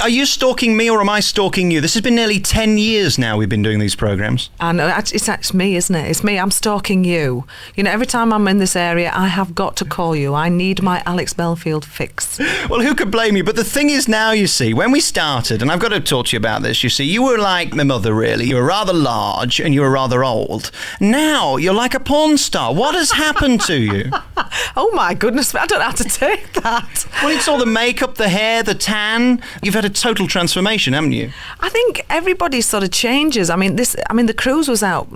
Are you stalking me or am I stalking you? This has been nearly 10 years now we've been doing these programmes. I know, it's me, isn't it? It's me, I'm stalking you. You know, every time I'm in this area, I have got to call you. I need my Alex Belfield fix. Well, who could blame you? But the thing is now, you see, when we started, and I've got to talk to you about this, you see, you were like my mother, really. You were rather large and you were rather old. Now you're like a porn star. What has happened to you? Oh my goodness, I don't know how to take that. Well, it's all the makeup, the hair, the tan. You've had a total transformation, haven't you? I think everybody sort of changes. I mean, the cruise was out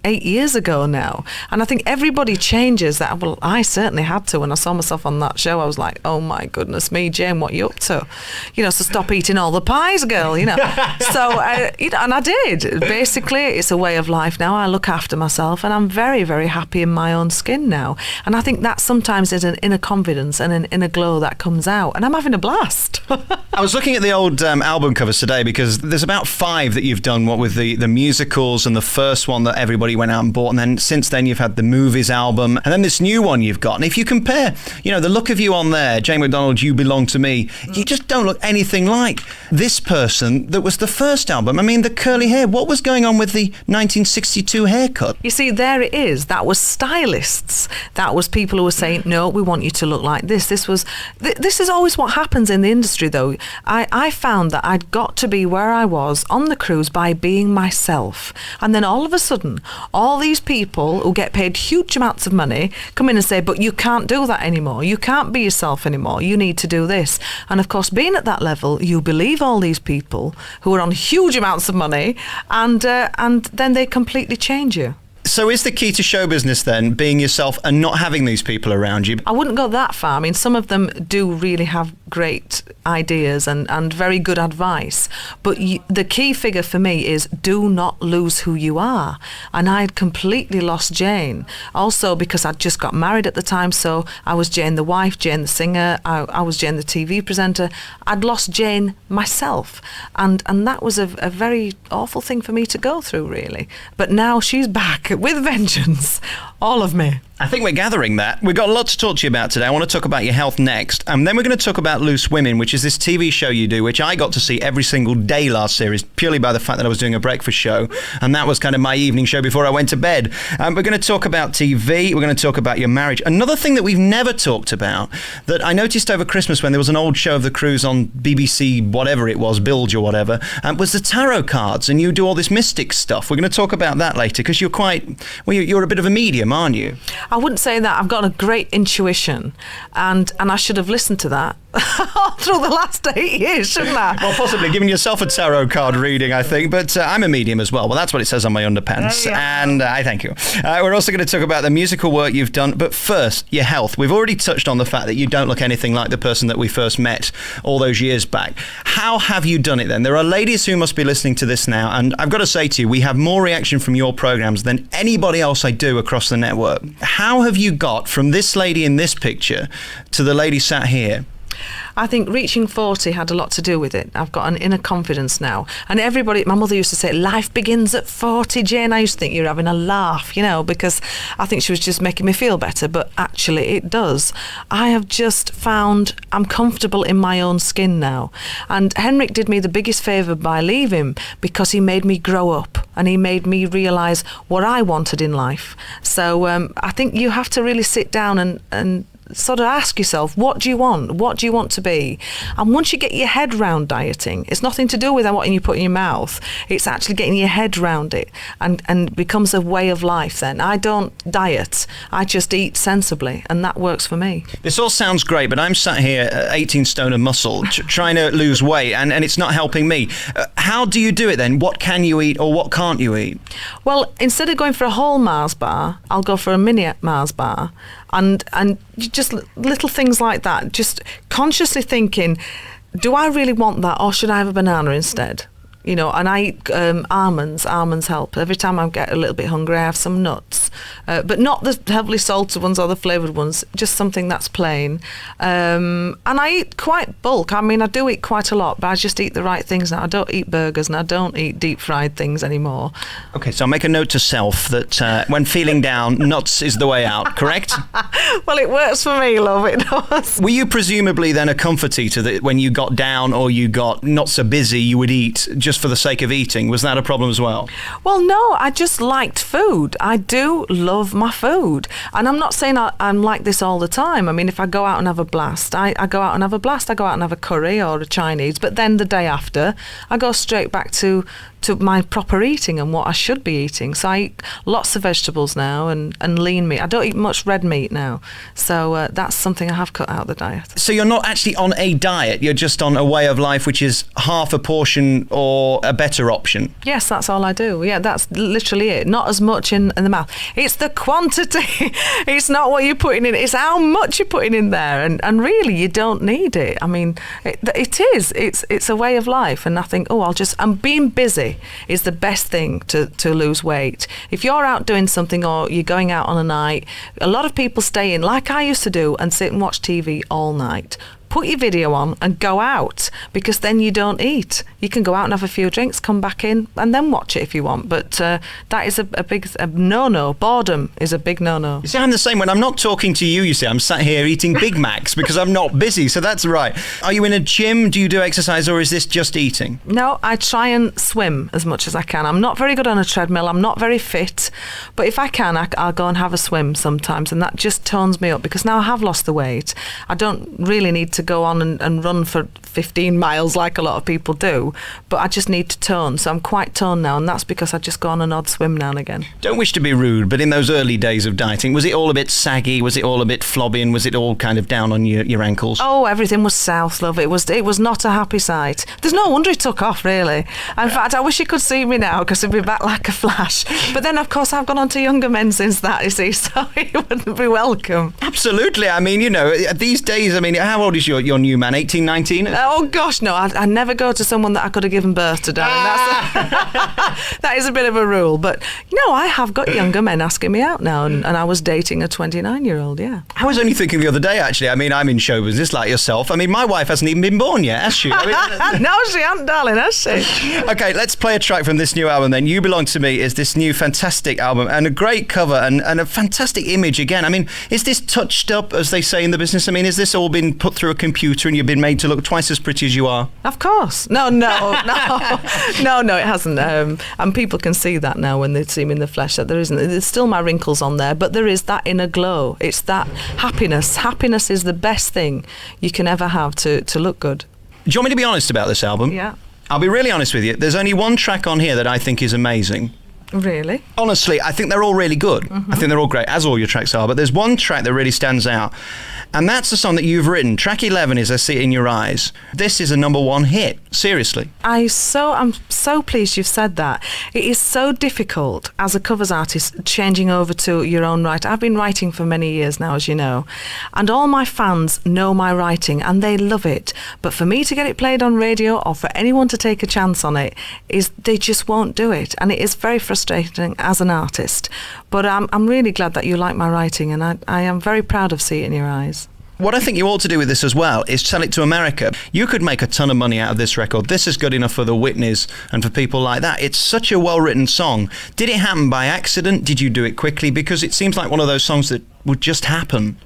8 years ago now, and I think everybody changes. That, well, I certainly had to. When I saw myself on that show, I was like, oh my goodness me, Jane, what are you up to? You know, so stop eating all the pies, girl, you know. So, and I did. Basically, it's a way of life now. I look after myself, and I'm very, very happy in my own skin now. And I think that sometimes is an inner confidence and an inner glow that comes out, and I'm having a blast. I was looking at the old album covers today because there's about 5 that you've done, what with the musicals and the first one that everybody went out and bought, and then since then you've had the movies album and then this new one you've got. And if you compare, you know, the look of you on there, Jane McDonald, You Belong to Me, you just don't look anything like this person that was the first album. I mean, the curly hair, what was going on with the 1962 haircut? You see, there it is. That was stylists. That was people who were saying, no, we want you to look like this. This is always what happens in the industry, though. I found that I'd got to be where I was on the cruise by being myself. And then all of a sudden, all these people who get paid huge amounts of money come in and say, but you can't do that anymore. You can't be yourself anymore. You need to do this. And of course, being at that level, you believe all these people who are on huge amounts of money, and then they completely change you. So is the key to show business then being yourself and not having these people around you? I wouldn't go that far. I mean, some of them do really have great ideas and very good advice. But the key figure for me is do not lose who you are. And I had completely lost Jane. Also because I'd just got married at the time. So I was Jane the wife, Jane the singer. I was Jane the TV presenter. I'd lost Jane myself. And that was a very awful thing for me to go through, really. But now she's back with vengeance, all of me. I think we're gathering that. We've got a lot to talk to you about today. I want to talk about your health next. And then we're going to talk about Loose Women, which is this TV show you do, which I got to see every single day last series, purely by the fact that I was doing a breakfast show. And that was kind of my evening show before I went to bed. We're going to talk about TV. We're going to talk about your marriage. Another thing that we've never talked about that I noticed over Christmas when there was an old show of the cruise on BBC, whatever it was, Bilge or whatever, was the tarot cards. And you do all this mystic stuff. We're going to talk about that later because you're you're a bit of a medium, aren't you? I wouldn't say that. I've got a great intuition, and I should have listened to that through the last 8 years, shouldn't I? Well, possibly giving yourself a tarot card reading, I think, but I'm a medium as well. Well, that's what it says on my underpants, and I thank you. We're also going to talk about the musical work you've done, but first, your health. We've already touched on the fact that you don't look anything like the person that we first met all those years back. How have you done it then? There are ladies who must be listening to this now, and I've got to say to you, we have more reaction from your programs than anybody else I do across the network. How have you got from this lady in this picture to the lady sat here? I think reaching 40 had a lot to do with it. I've got an inner confidence now. And everybody, my mother used to say, life begins at 40, Jane. I used to think you were having a laugh, you know, because I think she was just making me feel better. But actually it does. I have just found I'm comfortable in my own skin now. And Henrick did me the biggest favour by leaving because he made me grow up and he made me realise what I wanted in life. So I think you have to really sit down and sort of ask yourself, what do you want? What do you want to be? And once you get your head round dieting, it's nothing to do with what you put in your mouth. It's actually getting your head round it and becomes a way of life then. I don't diet. I just eat sensibly, and that works for me. This all sounds great, but I'm sat here 18 stone of muscle trying to lose weight, and it's not helping me. How do you do it then? What can you eat or what can't you eat? Well, instead of going for a whole Mars bar, I'll go for a mini Mars bar. And just little things like that, just consciously thinking, do I really want that or should I have a banana instead? you know, and I eat almonds. Almonds help. Every time I get a little bit hungry, I have some nuts, but not the heavily salted ones or the flavoured ones, just something that's plain. And I eat quite bulk. I mean, I do eat quite a lot, but I just eat the right things now. I don't eat burgers and I don't eat deep fried things anymore. Okay, so I'll make a note to self that when feeling down, nuts is the way out, correct? Well, it works for me, love, it does. Were you presumably then a comfort eater that when you got down or you got not so busy, you would eat just for the sake of eating? Was that a problem as well? Well, no, I just liked food. I do love my food. And I'm not saying I'm like this all the time. I mean, if I go out and have a blast, I go out and have a blast. I go out and have a curry or a Chinese. But then the day after, I go straight back to my proper eating and what I should be eating. So I eat lots of vegetables now and lean meat. I don't eat much red meat now. So that's something I have cut out of the diet. So you're not actually on a diet, you're just on a way of life which is half a portion or a better option? Yes, that's all I do. Yeah, that's literally it. Not as much in the mouth. It's the quantity. It's not what you're putting in. It's how much you're putting in there. And really, you don't need it. I mean, it is. It's a way of life. And I think, I'm being busy is the best thing to lose weight. If you're out doing something or you're going out on a night, a lot of people stay in, like I used to do, and sit and watch TV all night. Put your video on and go out, because then you don't eat. You can go out and have a few drinks, come back in, and then watch it if you want. But that is a big no-no. Boredom is a big no-no. You see, I'm the same. When I'm not talking to you, you see, I'm sat here eating Big Macs because I'm not busy, so that's right. Are you in a gym? Do you do exercise, or is this just eating? No, I try and swim as much as I can. I'm not very good on a treadmill. I'm not very fit. But if I can, I'll go and have a swim sometimes, and that just tones me up, because now I have lost the weight. I don't really need to go on and run for 15 miles like a lot of people do, but I just need to tone. So I'm quite toned now, and that's because I just go on an odd swim now and again. Don't wish to be rude, but in those early days of dieting, was it all a bit saggy? Was it all a bit flobby? And was it all kind of down on your ankles? Oh, everything was south, love. It was not a happy sight. There's no wonder it took off, really. In fact, I wish you could see me now, because it'd be back like a flash. But then, of course, I've gone on to younger men since that, you see, so it wouldn't be welcome. Absolutely. I mean, you know, these days, I mean, how old is your new man? 18, 19? Oh, gosh, no. I never go to someone that I could have given birth to, darling. That is a bit of a rule. But, no, I have got younger men asking me out now, and I was dating a 29-year-old, yeah. I was only thinking the other day, actually. I mean, I'm in show business like yourself. I mean, my wife hasn't even been born yet, has she? I mean, no, she hasn't, darling, has she? Okay, let's play a track from this new album then. You Belong to Me is this new fantastic album, and a great cover and a fantastic image again. I mean, is this touched up, as they say in the business? I mean, has this all been put through a computer and you've been made to look twice as pretty as you are? Of course. No, it hasn't. And people can see that now when they see me in the flesh, that there isn't. There's still my wrinkles on there, but there is that inner glow. It's that happiness. Happiness is the best thing you can ever have to look good. Do you want me to be honest about this album? Yeah. I'll be really honest with you. There's only one track on here that I think is amazing. Really? Honestly, I think they're all really good. Mm-hmm. I think they're all great, as all your tracks are. But there's one track that really stands out, and that's the song that you've written. Track 11 is I See It in Your Eyes. This is a #1 hit. Seriously. I'm so pleased you've said that. It is so difficult as a covers artist changing over to your own write. I've been writing for many years now, as you know, and all my fans know my writing and they love it. But for me to get it played on radio, or for anyone to take a chance on it, they just won't do it. And it is very frustrating as an artist. But I'm really glad that you like my writing, and I am very proud of See It in Your Eyes. What I think you ought to do with this as well is sell it to America. You could make a ton of money out of this record. This is good enough for the Whitneys and for people like that. It's such a well-written song. Did it happen by accident? Did you do it quickly? Because it seems like one of those songs that would just happen.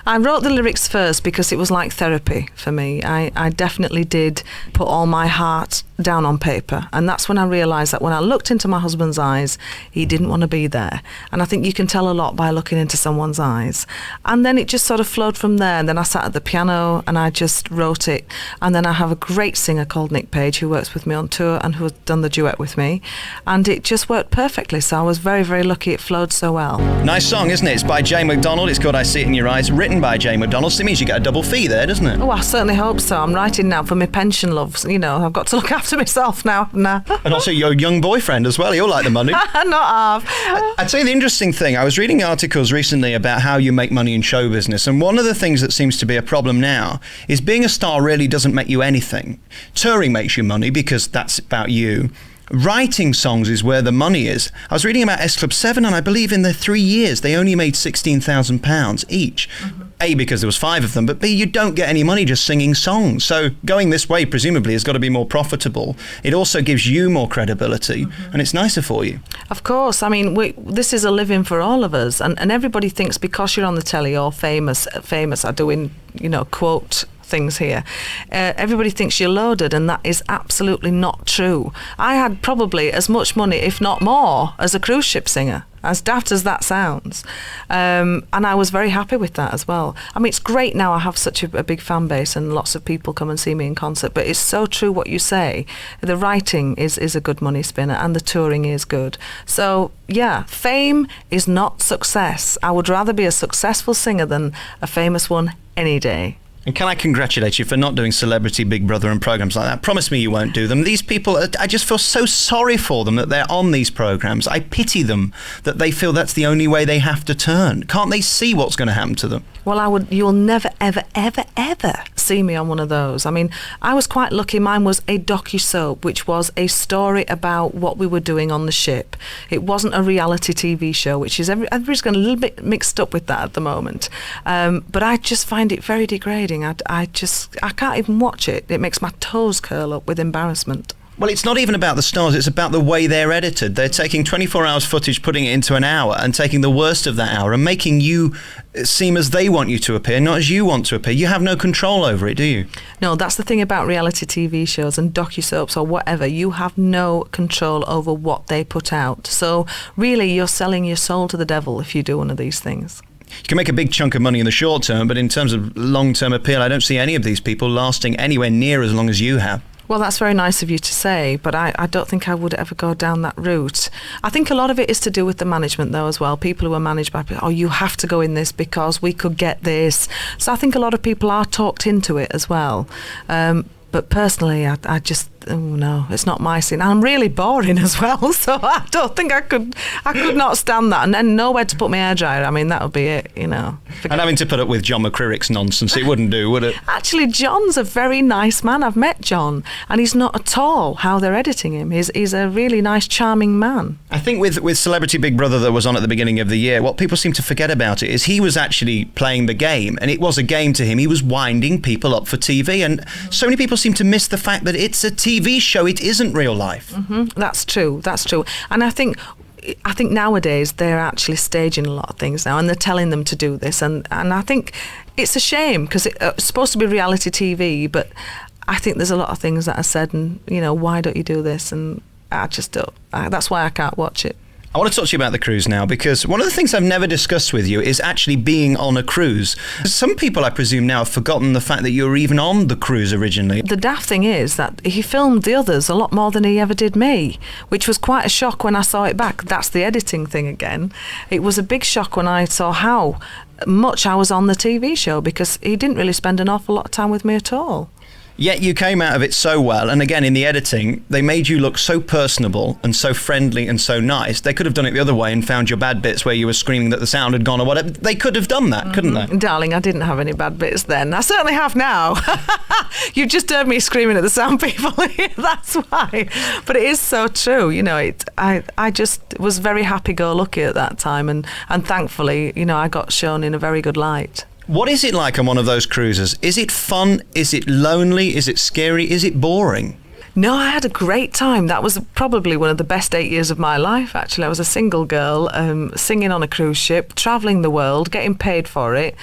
I wrote the lyrics first because it was like therapy for me. I definitely did put all my heart down on paper, and that's when I realised that when I looked into my husband's eyes, he didn't want to be there. And I think you can tell a lot by looking into someone's eyes. And then it just sort of flowed from there, and then I sat at the piano and I just wrote it. And then I have a great singer called Nick Page who works with me on tour and who has done the duet with me, and it just worked perfectly. So I was very, very lucky it flowed so well. Nice song, isn't it? It's by Jay McDonald. McDonald. It's called I See It in Your Eyes, written by Jay McDonald. So it means you get a double fee there, doesn't it? Oh, I certainly hope so. I'm writing now for my pension, loves. You know, I've got to look after myself now. And also your young boyfriend as well. He'll like the money. Not half. I'd say the interesting thing, I was reading articles recently about how you make money in show business, and one of the things that seems to be a problem now is being a star really doesn't make you anything. Touring makes you money because that's about you. Writing songs is where the money is. I was reading about S Club 7, and I believe in the 3 years they only made £16,000 each. Mm-hmm. A, because there was 5 of them, but B, you don't get any money just singing songs. So going this way presumably has got to be more profitable. It also gives you more credibility, and it's nicer for you. Of course. I mean, this is a living for all of us, and everybody thinks because you're on the telly or famous are doing, quote things here. Everybody thinks you're loaded, and that is absolutely not true. I had probably as much money, if not more, as a cruise ship singer, as daft as that sounds. And I was very happy with that as well. I mean, it's great now I have such a big fan base and lots of people come and see me in concert, but it's so true what you say. The writing is a good money spinner and the touring is good. So, yeah, fame is not success. I would rather be a successful singer than a famous one any day. And can I congratulate you for not doing Celebrity Big Brother and programs like that? Promise me you won't do them. These people, I just feel so sorry for them that they're on these programs. I pity them that they feel that's the only way they have to turn. Can't they see what's going to happen to them? Well, you'll never, ever, ever, ever see me on one of those. I mean, I was quite lucky. Mine was a docu-soap, which was a story about what we were doing on the ship. It wasn't a reality TV show, which is everybody's getting a little bit mixed up with that at the moment. But I just find it very degrading. I can't even watch it. It makes my toes curl up with embarrassment. Well, it's not even about the stars, it's about the way they're edited. They're taking 24 hours footage, putting it into an hour, and taking the worst of that hour and making you seem as they want you to appear, not as you want to appear. You have no control over it, do you? No, that's the thing about reality TV shows and docu-soaps or whatever. You have no control over what they put out. So really, you're selling your soul to the devil if you do one of these things. You can make a big chunk of money in the short term, but in terms of long-term appeal, I don't see any of these people lasting anywhere near as long as you have. Well, that's very nice of you to say, but I don't think I would ever go down that route. I think a lot of it is to do with the management, though, as well. People who are managed by people, you have to go in this because we could get this. So I think a lot of people are talked into it as well. But personally, I just, no, it's not my scene. I'm really boring as well, so I don't think I could not stand that. And then nowhere to put my hairdryer. I mean, that would be it, And having to put up with John McCririck's nonsense, it wouldn't do, would it? Actually, John's a very nice man. I've met John, and he's not at all how they're editing him. He's a really nice, charming man. I think with Celebrity Big Brother that was on at the beginning of the year, what people seem to forget about it is he was actually playing the game, and it was a game to him. He was winding people up for TV, and so many people seem to miss the fact that it's a TV show. It isn't real life. Mm-hmm. That's true. And I think nowadays they're actually staging a lot of things now, and they're telling them to do this, and I think it's a shame because it's supposed to be reality TV, but I think there's a lot of things that are said, and why don't you do this? And I just don't. That's why I can't watch it. I want to talk to you about the cruise now, because one of the things I've never discussed with you is actually being on a cruise. Some people, I presume, now have forgotten the fact that you were even on the cruise originally. The daft thing is that he filmed the others a lot more than he ever did me, which was quite a shock when I saw it back. That's the editing thing again. It was a big shock when I saw how much I was on the TV show, because he didn't really spend an awful lot of time with me at all. Yet you came out of it so well, and again in the editing they made you look so personable and so friendly and so nice. They could have done it the other way and found your bad bits where you were screaming that the sound had gone or whatever. They could have done that, couldn't they? Darling, I didn't have any bad bits then. I certainly have now. You just heard me screaming at the sound people. That's why. But it is so true. I just was very happy-go-lucky at that time, and thankfully, I got shown in a very good light. What is it like on one of those cruises? Is it fun? Is it lonely? Is it scary? Is it boring? No, I had a great time. That was probably one of the best 8 years of my life, actually. I was a single girl, singing on a cruise ship, travelling the world, getting paid for it,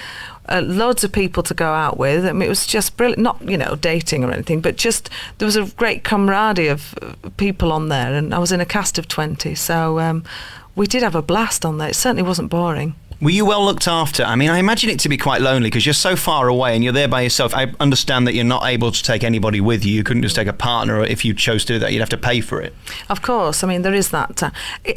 loads of people to go out with. I mean, it was just brilliant. Not, dating or anything, but just there was a great camaraderie of people on there, and I was in a cast of 20, so we did have a blast on there. It certainly wasn't boring. Were you well looked after? I mean, I imagine it to be quite lonely because you're so far away and you're there by yourself. I understand that you're not able to take anybody with you. You couldn't just take a partner, or if you chose to do that, you'd have to pay for it. Of course. I mean, there is that.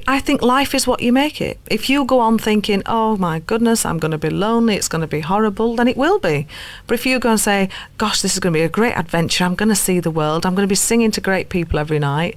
I think life is what you make it. If you go on thinking, oh my goodness, I'm going to be lonely, it's going to be horrible, then it will be. But if you go and say, gosh, this is going to be a great adventure, I'm going to see the world, I'm going to be singing to great people every night,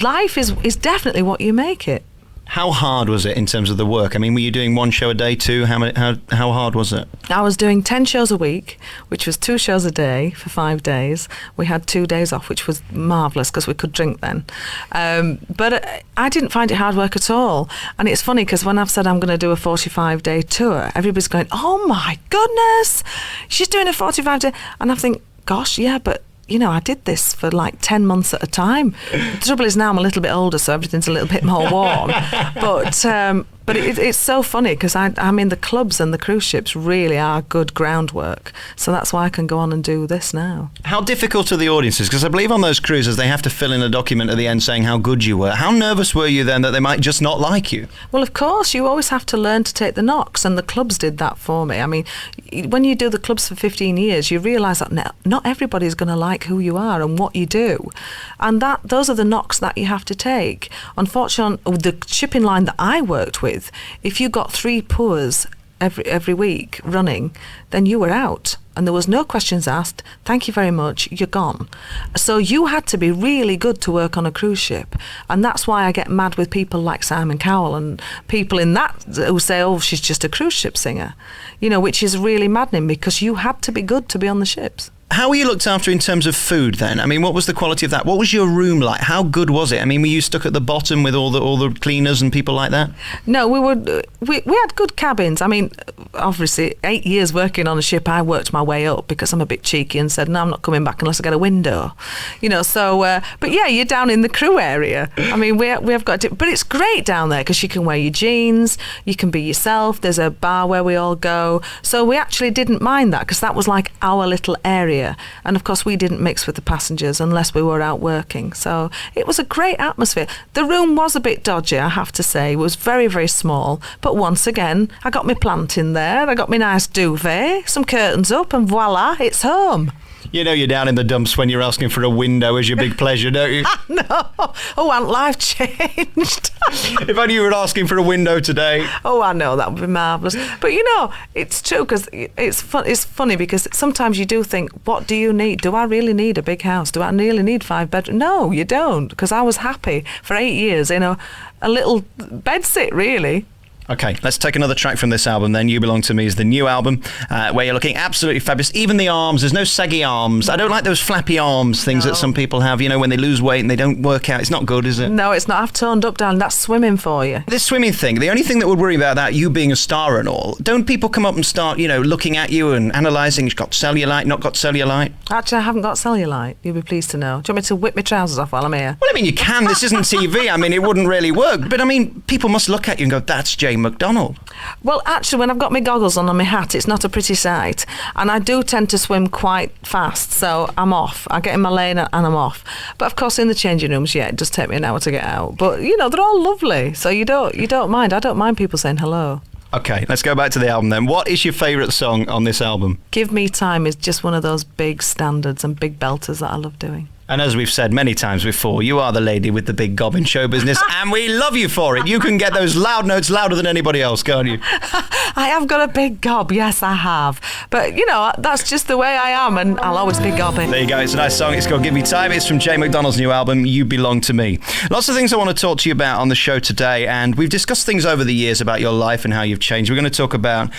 life is definitely what you make it. How hard was it in terms of the work? I mean, were you doing one show a day too? How hard was it? I was doing 10 shows a week, which was 2 shows a day for 5 days. We had 2 days off, which was marvellous because we could drink then. But I didn't find it hard work at all. And it's funny because when I've said I'm going to do a 45-day tour, everybody's going, oh my goodness, she's doing a 45-day. And I think, gosh, yeah, but I did this for like 10 months at a time. The trouble is now I'm a little bit older, so everything's a little bit more warm. But it's so funny because I mean, the clubs and the cruise ships really are good groundwork. So that's why I can go on and do this now. How difficult are the audiences? Because I believe on those cruises they have to fill in a document at the end saying how good you were. How nervous were you then that they might just not like you? Well, of course, you always have to learn to take the knocks, and the clubs did that for me. I mean, when you do the clubs for 15 years, you realise that not everybody's going to like who you are and what you do. And those are the knocks that you have to take. Unfortunately, the shipping line that I worked with, if you got 3 pours every week running, then you were out. And there was no questions asked. Thank you very much. You're gone. So you had to be really good to work on a cruise ship. And that's why I get mad with people like Simon Cowell and people in that who say, oh, she's just a cruise ship singer, which is really maddening because you had to be good to be on the ships. How were you looked after in terms of food then? I mean, what was the quality of that? What was your room like? How good was it? I mean, were you stuck at the bottom with all the cleaners and people like that? No, we had good cabins. I mean, obviously, 8 years working on a ship, I worked my way up because I'm a bit cheeky and said, no, I'm not coming back unless I get a window. But yeah, you're down in the crew area. I mean, we have got, but it's great down there because you can wear your jeans, you can be yourself. There's a bar where we all go. So we actually didn't mind that because that was like our little area. And of course we didn't mix with the passengers unless we were out working, so it was a great atmosphere. The room was a bit dodgy, I have to say. It was very, very small, but once again I got my plant in there, I got my nice duvet, some curtains up, and voila, it's home. You're down in the dumps when you're asking for a window as your big pleasure, don't you? No. Oh, and life changed. If only you were asking for a window today. Oh, I know, that would be marvellous. But it's true because it's funny because sometimes you do think, what do you need? Do I really need a big house? Do I really need 5 bedrooms? No, you don't, because I was happy for 8 years in a little bedsit, really. Okay, let's take another track from this album then. You Belong to Me is the new album where you're looking absolutely fabulous. Even the arms, there's no saggy arms. I don't like those flappy arms things that some people have, when they lose weight and they don't work out. It's not good, is it? No, it's not. I've toned up, darling. That's swimming for you. This swimming thing, the only thing that would worry about that, you being a star and all, don't people come up and start, looking at you and analysing, you've got cellulite, not got cellulite? Actually, I haven't got cellulite, you'll be pleased to know. Do you want me to whip my trousers off while I'm here? Well, I mean, you can. This isn't TV. I mean, it wouldn't really work. But, I mean, people must look at you and go, that's Jay McDonald. Well, actually, when I've got my goggles on and my hat, it's not a pretty sight. And I do tend to swim quite fast, so I'm off. I get in my lane and I'm off. But of course, in the changing rooms, it does take me an hour to get out. But, they're all lovely, so you don't mind. I don't mind people saying hello. Okay, let's go back to the album then. What is your favourite song on this album? Give Me Time is just one of those big standards and big belters that I love doing. And as we've said many times before, you are the lady with the big gob in show business, and we love you for it. You can get those loud notes louder than anybody else, can't you? I have got a big gob, yes, I have. But, that's just the way I am, and I'll always be gobbing. There you go. It's a nice song. It's called Give Me Time. It's from Jay McDonald's new album, You Belong to Me. Lots of things I want to talk to you about on the show today, and we've discussed things over the years about your life and how you've changed. We're going to talk about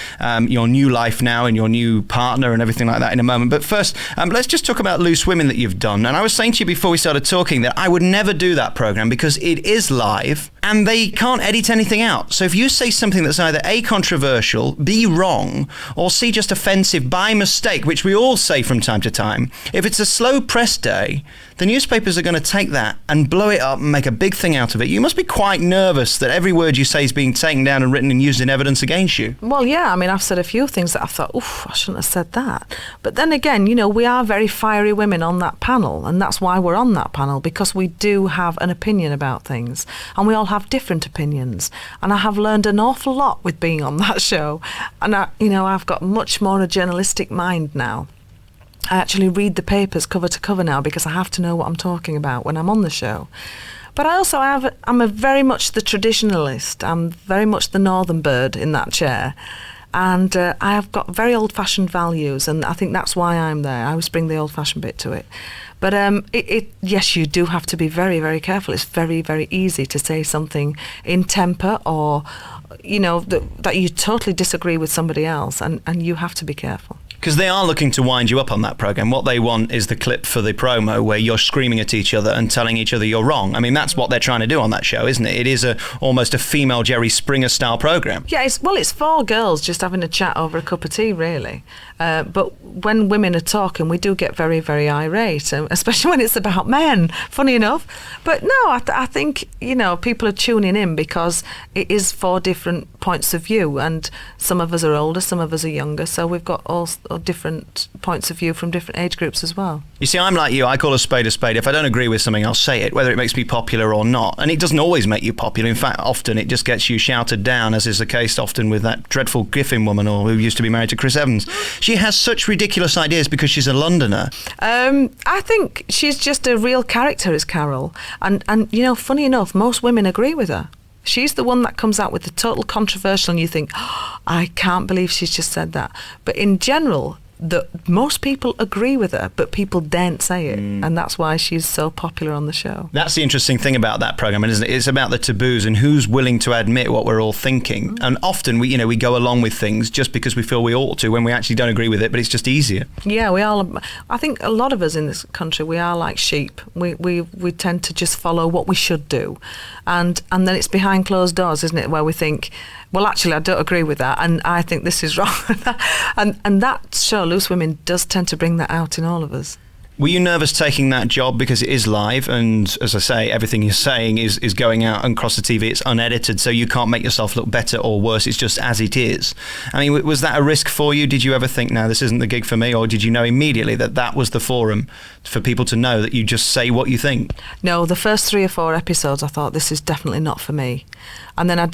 your new life now and your new partner and everything like that in a moment. But first, let's just talk about Loose Women that you've done. And I was saying to you before we started talking that I would never do that program because it is live and they can't edit anything out. So if you say something that's either A, controversial, B, wrong, or C, just offensive by mistake, which we all say from time to time, if it's a slow press day, the newspapers are going to take that and blow it up and make a big thing out of it. You must be quite nervous that every word you say is being taken down and written and used in evidence against you. Well, yeah, I mean, I've said a few things that I thought, oof, I shouldn't have said that. But then again, we are very fiery women on that panel, and that's why we're on that panel, because we do have an opinion about things, and we all have different opinions. And I have learned an awful lot with being on that show, and I've got much more a journalistic mind now. I actually read the papers cover to cover now because I have to know what I'm talking about when I'm on the show. But I'm very much the traditionalist. I'm very much the northern bird in that chair. And I have got very old-fashioned values, and I think that's why I'm there. I always bring the old-fashioned bit to it. But yes, you do have to be very, very careful. It's very, very easy to say something in temper, or, that you totally disagree with somebody else, and you have to be careful. Because they are looking to wind you up on that programme. What they want is the clip for the promo where you're screaming at each other and telling each other you're wrong. I mean, that's what they're trying to do on that show, isn't it? It is almost a female Jerry Springer-style programme. Yeah, it's four girls just having a chat over a cup of tea, really. But when women are talking, we do get very, very irate, especially when it's about men, funny enough. But no, I think, people are tuning in because it is four different points of view, and some of us are older, some of us are younger, so we've got all different points of view from different age groups as well. You see, I'm like you. I call a spade a spade. If I don't agree with something, I'll say it, whether it makes me popular or not. And it doesn't always make you popular. In fact, often it just gets you shouted down, as is the case often with that dreadful Griffin woman, or who used to be married to Chris Evans. She has such ridiculous ideas because she's a Londoner. I think she's just a real character, is Carol. And funny enough, most women agree with her. She's the one that comes out with the total controversial, and you think, I can't believe she's just said that. But in general, most people agree with her, but people daren't say it, and that's why she's so popular on the show. That's the interesting thing about that programme, isn't it? It's about the taboos and who's willing to admit what we're all thinking. And often we go along with things just because we feel we ought to, when we actually don't agree with it, but it's just easier. Yeah, I think a lot of us in this country, we are like sheep. We tend to just follow what we should do, and then it's behind closed doors, isn't it, where we think, well, actually, I don't agree with that, and I think this is wrong. and that show, Loose Women, does tend to bring that out in all of us. Were you nervous taking that job because it is live, and as I say, everything you're saying is going out and across the TV, it's unedited, so you can't make yourself look better or worse, it's just as it is. I mean, was that a risk for you? Did you ever think, no, this isn't the gig for me, or did you know immediately that was the forum for people to know that you just say what you think? No, the first 3 or 4 episodes, I thought, this is definitely not for me. And then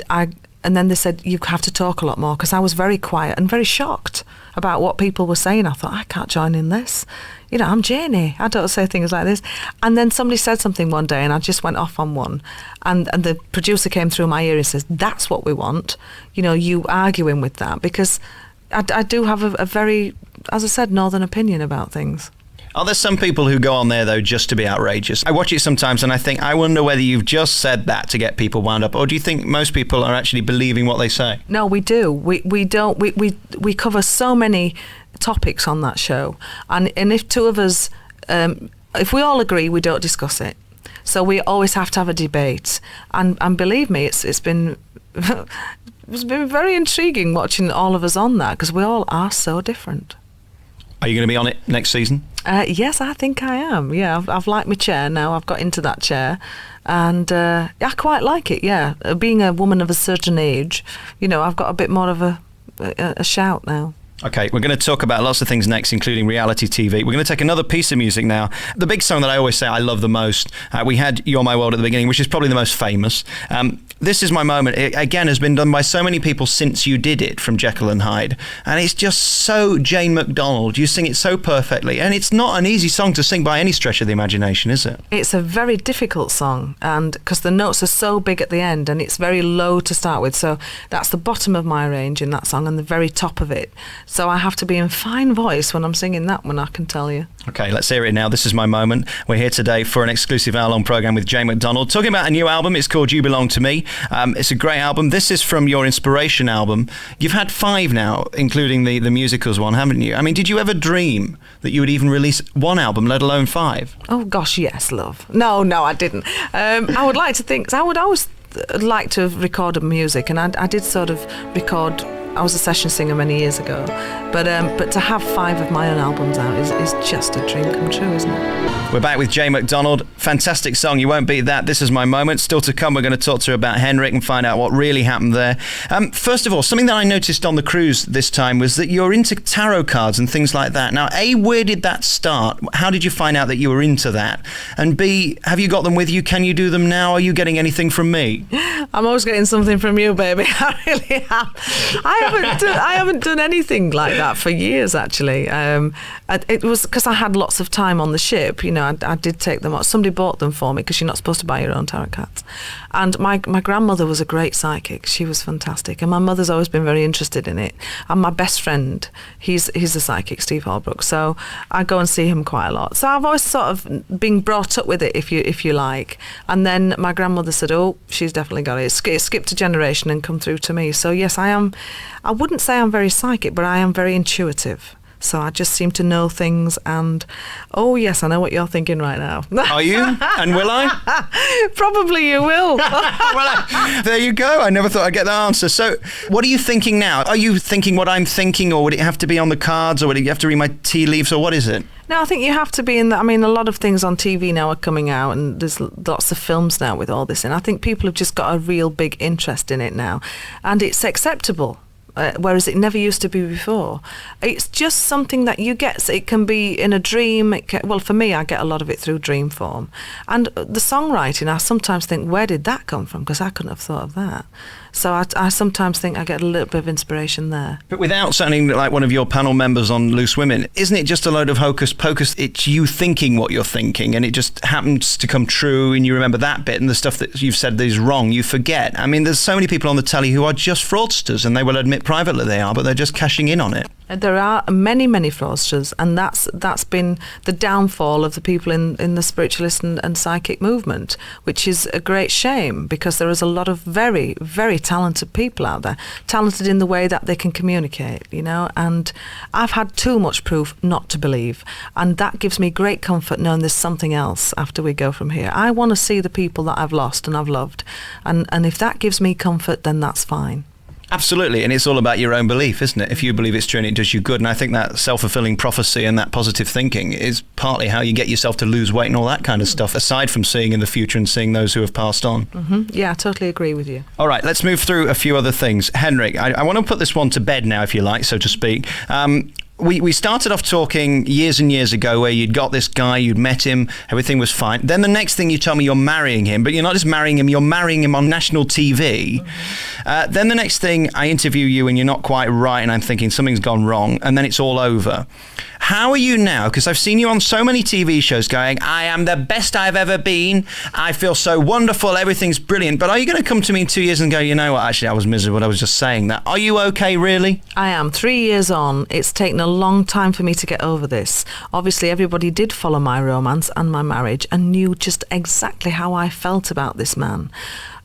And then they said, you have to talk a lot more, because I was very quiet and very shocked about what people were saying. I thought, I can't join in this. I'm Janie. I don't say things like this. And then somebody said something one day, and I just went off on one. And the producer came through my ear and says, that's what we want. You arguing with that, because I do have a very, as I said, northern opinion about things. Are there some people who go on there, though, just to be outrageous? I watch it sometimes and I think, I wonder whether you've just said that to get people wound up, or do you think most people are actually believing what they say? No, we do. We cover so many topics on that show, and if two of us, if we all agree, we don't discuss it. So we always have to have a debate, and believe me, it's been it's been very intriguing watching all of us on that, because we all are so different. Are you going to be on it next season? Yes, I think I am. Yeah, I've liked my chair now. I've got into that chair, and I quite like it. Yeah, being a woman of a certain age, I've got a bit more of a shout now. Okay, we're going to talk about lots of things next, including reality TV. We're going to take another piece of music now. The big song that I always say I love the most, we had You're My World at the beginning, which is probably the most famous. This Is My Moment, it, again, has been done by so many people since you did it, from Jekyll and Hyde. And it's just so Jane McDonald. You sing it so perfectly. And it's not an easy song to sing by any stretch of the imagination, is it? It's a very difficult song, and because the notes are so big at the end, and it's very low to start with. So that's the bottom of my range in that song, and the very top of it. So I have to be in fine voice when I'm singing that one, I can tell you. Okay, let's hear it now. This Is My Moment. We're here today for an exclusive hour-long programme with Jane McDonald, talking about a new album. It's called You Belong to Me. It's a great album. This is from your Inspiration album. You've had 5 now, including the musicals one, haven't you? I mean, did you ever dream that you would even release 1 album, let alone 5? Oh, gosh, yes, love. No, I didn't. I would like to think, I would always like to have recorded music, and I did sort of record I was a session singer many years ago, but to have 5 of my own albums out is just a dream come true, isn't it? We're back with Jay McDonald. Fantastic song. You won't beat that. This is my moment. Still to come, we're going to talk to her about Henrick and find out what really happened there. First of all, something that I noticed on the cruise this time was that you're into tarot cards and things like that. Now, A, where did that start? How did you find out that you were into that? And B, have you got them with you? Can you do them now? Are you getting anything from me? I'm always getting something from you, baby. I really am. I haven't done anything like that for years, actually. It was because I had lots of time on the ship. You know, I did take them out. Somebody bought them for me because you're not supposed to buy your own tarot cards. And my grandmother was a great psychic. She was fantastic. And my mother's always been very interested in it. And my best friend, he's a psychic, Steve Holbrook. So I go and see him quite a lot. So I've always sort of been brought up with it, if you like. And then my grandmother said, oh, she's definitely got it. It skipped a generation and come through to me. So yes, I wouldn't say I'm very psychic, but I am very intuitive. So I just seem to know things, and oh yes, I know what you're thinking right now. Are you? And will I? Probably you will. Well, there you go. I never thought I'd get that answer. So what are you thinking now? Are you thinking what I'm thinking, or would it have to be on the cards, or would you have to read my tea leaves, or what is it? No, I think you have to be in that. I mean, a lot of things on TV now are coming out, and there's lots of films now with all this in. I think people have just got a real big interest in it now, and it's acceptable. Whereas it never used to be before. It's just something that you get. It can be in a dream. Well, for me, I get a lot of it through dream form. And the songwriting, I sometimes think, where did that come from? Because I couldn't have thought of that. So I sometimes think I get a little bit of inspiration there. But without sounding like one of your panel members on Loose Women, isn't it just a load of hocus pocus? It's you thinking what you're thinking, and it just happens to come true, and you remember that bit, and the stuff that you've said that is wrong, you forget. I mean, there's so many people on the telly who are just fraudsters, and they will admit privately they are, but they're just cashing in on it. There are many, many fraudsters, and that's been the downfall of the people in the spiritualist and psychic movement, which is a great shame, because there is a lot of very, very talented people out there, talented in the way that they can communicate, you know, and I've had too much proof not to believe, and that gives me great comfort knowing there's something else after we go from here. I want to see the people that I've lost and I've loved, and if that gives me comfort, then that's fine. Absolutely, and it's all about your own belief, isn't it? If you believe it's true and it does you good, and I think that self-fulfilling prophecy and that positive thinking is partly how you get yourself to lose weight and all that kind of stuff, aside from seeing in the future and seeing those who have passed on. Mm-hmm. Yeah, I totally agree with you. All right, let's move through a few other things. Henrick, I want to put this one to bed now, if you like, so to speak. We started off talking years and years ago where you'd got this guy, you'd met him, everything was fine. Then the next thing you told me you're marrying him, but you're not just marrying him, you're marrying him on national TV. Mm-hmm. Then the next thing I interview you and you're not quite right, and I'm thinking something's gone wrong, and then it's all over. How are you now? Because I've seen you on so many TV shows going, I am the best I've ever been. I feel so wonderful. Everything's brilliant. But are you going to come to me in 2 years and go, you know what, actually, I was miserable. I was just saying that. Are you okay, really? I am. 3 years on, it's taken a long time for me to get over this. Obviously, everybody did follow my romance and my marriage and knew just exactly how I felt about this man.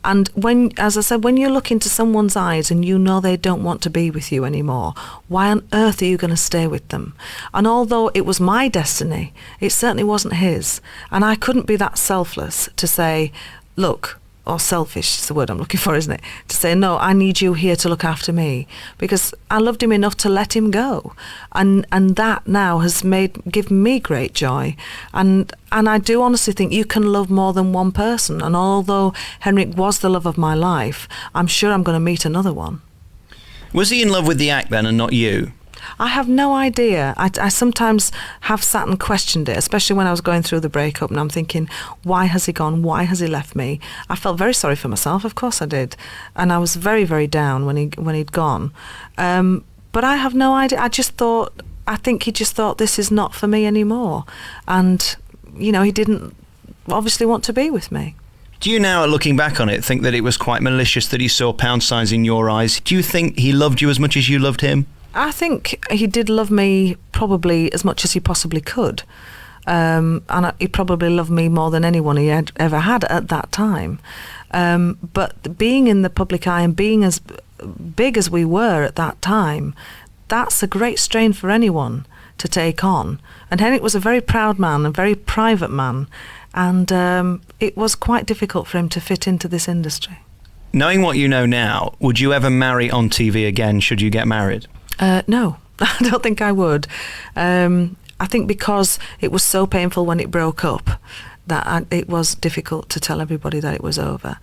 And when, as I said, when you look into someone's eyes and you know they don't want to be with you anymore, why on earth are you going to stay with them? And although it was my destiny, it certainly wasn't his. And I couldn't be that selfless to say, look, or selfish is the word I'm looking for, isn't it? To say, no, I need you here to look after me, because I loved him enough to let him go. And that now has given me great joy. And I do honestly think you can love more than one person. And although Henrick was the love of my life, I'm sure I'm going to meet another one. Was he in love with the act then and not you? I have no idea. I sometimes have sat and questioned it, especially when I was going through the breakup, and I'm thinking, why has he gone? Why has he left me? I felt very sorry for myself, of course I did. And I was very, very down when he'd gone. But I have no idea. I think he just thought, this is not for me anymore. And, you know, he didn't obviously want to be with me. Do you now, looking back on it, think that it was quite malicious that he saw pound signs in your eyes? Do you think he loved you as much as you loved him? I think he did love me probably as much as he possibly could. And he probably loved me more than anyone he had ever had at that time. But being in the public eye and being as big as we were at that time, that's a great strain for anyone to take on. And Henrick was a very proud man, a very private man, and it was quite difficult for him to fit into this industry. Knowing what you know now, would you ever marry on TV again should you get married? No, I don't think I would. I think because it was so painful when it broke up that it was difficult to tell everybody that it was over.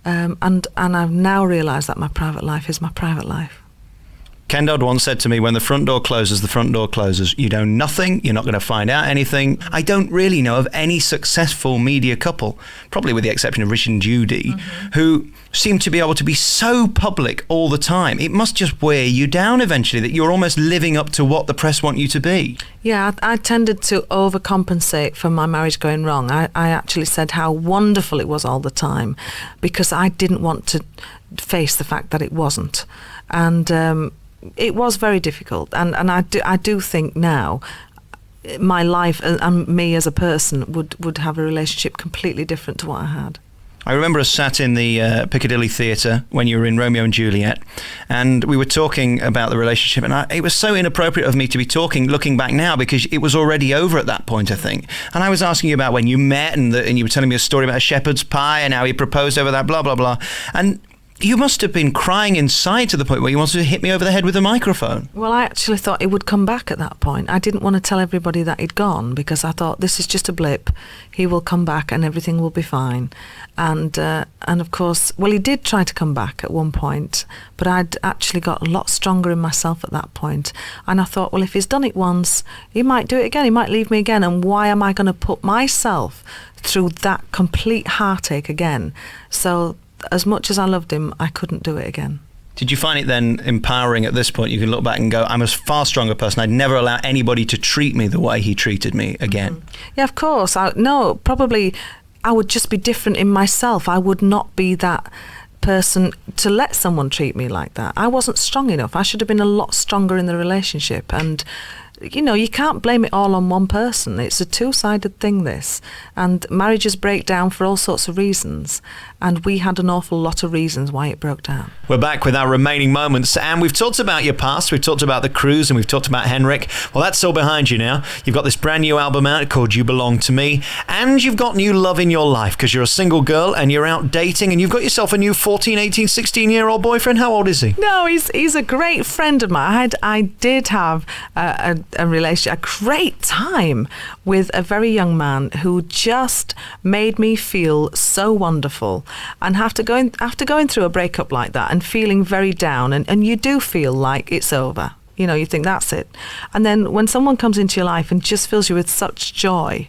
And I've now realised that my private life is my private life. Ken Dodd once said to me, when the front door closes, the front door closes. You know nothing. You're not going to find out anything. I don't really know of any successful media couple, probably with the exception of Rich and Judy, who seem to be able to be so public all the time. It must just wear you down eventually, that you're almost living up to what the press want you to be. Yeah, I tended to overcompensate for my marriage going wrong. I actually said how wonderful it was all the time because I didn't want to face the fact that it wasn't. And it was very difficult, and I do think now my life and me as a person would have a relationship completely different to what I had. I remember us sat in the Piccadilly Theatre when you were in Romeo and Juliet, and we were talking about the relationship, and it was so inappropriate of me to be talking, looking back now, because it was already over at that point, I think. And I was asking you about when you met, and you were telling me a story about a shepherd's pie and how he proposed over that, blah, blah, blah. And you must have been crying inside to the point where you wanted to hit me over the head with a microphone. Well, I actually thought it would come back at that point. I didn't want to tell everybody that he'd gone because I thought this is just a blip. He will come back and everything will be fine. And of course, well, he did try to come back at one point, but I'd actually got a lot stronger in myself at that point. And I thought, well, if he's done it once, he might do it again. He might leave me again. And why am I going to put myself through that complete heartache again? So as much as I loved him, I couldn't do it again. Did you find it then empowering at this point? You can look back and go, I'm a far stronger person. I'd never allow anybody to treat me the way he treated me again. Yeah, of course. Probably I would just be different in myself. I would not be that person to let someone treat me like that. I wasn't strong enough. I should have been a lot stronger in the relationship. And you can't blame it all on one person. It's a two-sided thing, this. And marriages break down for all sorts of reasons. And we had an awful lot of reasons why it broke down. We're back with our remaining moments. And we've talked about your past. We've talked about the cruise and we've talked about Henrick. Well, that's all behind you now. You've got this brand new album out called You Belong to Me. And you've got new love in your life because you're a single girl and you're out dating and you've got yourself a new 14, 18, 16-year-old boyfriend. How old is he? No, he's a great friend of mine. I did have a relationship, a great time with a very young man who just made me feel so wonderful. And after going through a breakup like that and feeling very down, and you do feel like it's over, you think that's it. And then when someone comes into your life and just fills you with such joy,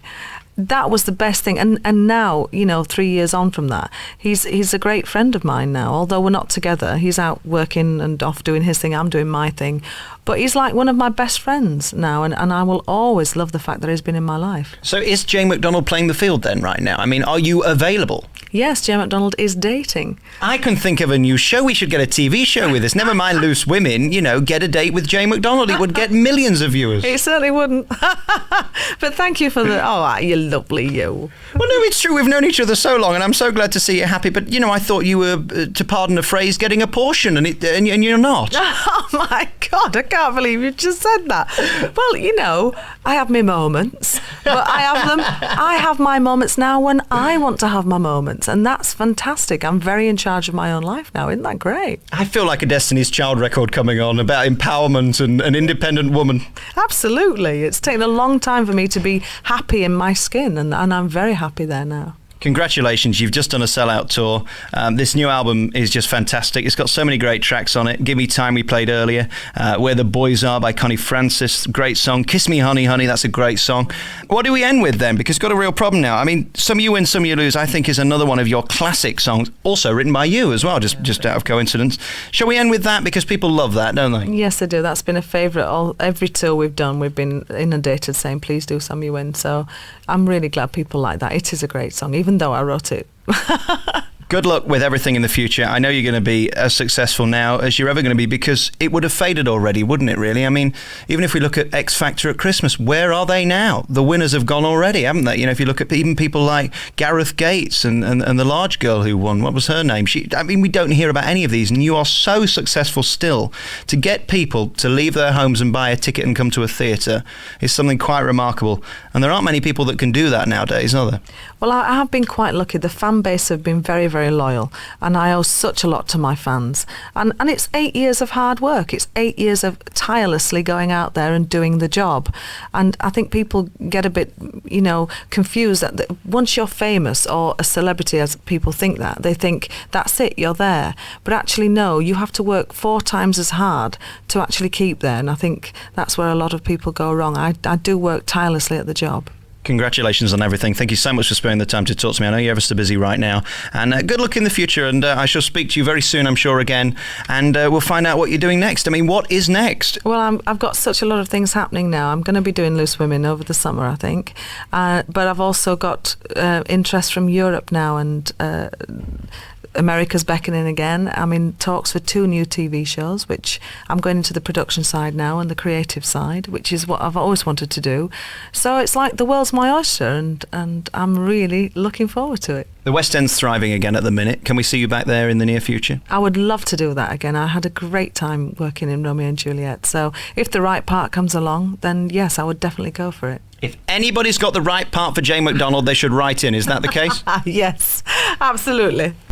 that was the best thing. And now, 3 years on from that, he's a great friend of mine now. Although we're not together, he's out working and off doing his thing, I'm doing my thing. But he's like one of my best friends now, and I will always love the fact that he's been in my life. So is Jane McDonald playing the field then right now? I mean, are you available? Yes, Jane McDonald is dating. I can think of a new show. We should get a TV show with this. Never mind Loose Women, get a date with Jane McDonald. It would get millions of viewers. It certainly wouldn't. But thank you for you lovely you. Well, no, it's true. We've known each other so long, and I'm so glad to see you happy. But, I thought you were, to pardon a phrase, getting a portion, and you're not. Oh, my God, I can't believe you just said that. Well, I have my moments, but I have my moments now when I want to have my moments, and that's fantastic. I'm very in charge of my own life now. Isn't that great? I feel like a Destiny's Child record coming on about empowerment and an independent woman. Absolutely. It's taken a long time for me to be happy in my skin, and I'm very happy there now. Congratulations, you've just done a sellout tour. This new album is just fantastic. It's got so many great tracks on it. Give Me Time, we played earlier. Where the Boys Are by Connie Francis, great song. Kiss Me Honey Honey, that's a great song. What do we end with then? Because we've got a real problem now. I mean, Some You Win, Some You Lose, I think is another one of your classic songs, also written by you as well, just out of coincidence. Shall we end with that? Because people love that, don't they? Yes, they do. That's been a favourite. Every tour we've done, we've been inundated saying, please do Some You Win. So I'm really glad people like that. It is a great song, even though I wrote it. Good luck with everything in the future. I know you're going to be as successful now as you're ever going to be, because it would have faded already, wouldn't it, really? I mean, even if we look at X Factor at Christmas, where are they now? The winners have gone already, haven't they? If you look at even people like Gareth Gates and the large girl who won, what was her name? We don't hear about any of these, and you are so successful still. To get people to leave their homes and buy a ticket and come to a theatre is something quite remarkable. And there aren't many people that can do that nowadays, are there? Well, I have been quite lucky. The fan base have been very, very very loyal, and I owe such a lot to my fans. And it's 8 years of hard work. It's 8 years of tirelessly going out there and doing the job. And I think people get a bit, confused that once you're famous or a celebrity, as people think that, they think that's it, you're there. But actually, no, you have to work 4 times as hard to actually keep there. And I think that's where a lot of people go wrong. I do work tirelessly at the job. Congratulations on everything. Thank you so much for sparing the time to talk to me. I know you're ever so busy right now. And good luck in the future. And I shall speak to you very soon, I'm sure, again. And we'll find out what you're doing next. I mean, what is next? Well, I've got such a lot of things happening now. I'm going to be doing Loose Women over the summer, I think. But I've also got interest from Europe now, and America's beckoning again. I'm in talks for 2 new TV shows, which I'm going into the production side now and the creative side, which is what I've always wanted to do. So it's like the world's my oyster, and I'm really looking forward to it. The West End's thriving again at the minute. Can we see you back there in the near future? I would love to do that again. I had a great time working in Romeo and Juliet. So if the right part comes along, then yes, I would definitely go for it. If anybody's got the right part for Jane McDonald, they should write in. Is that the case? Yes, absolutely.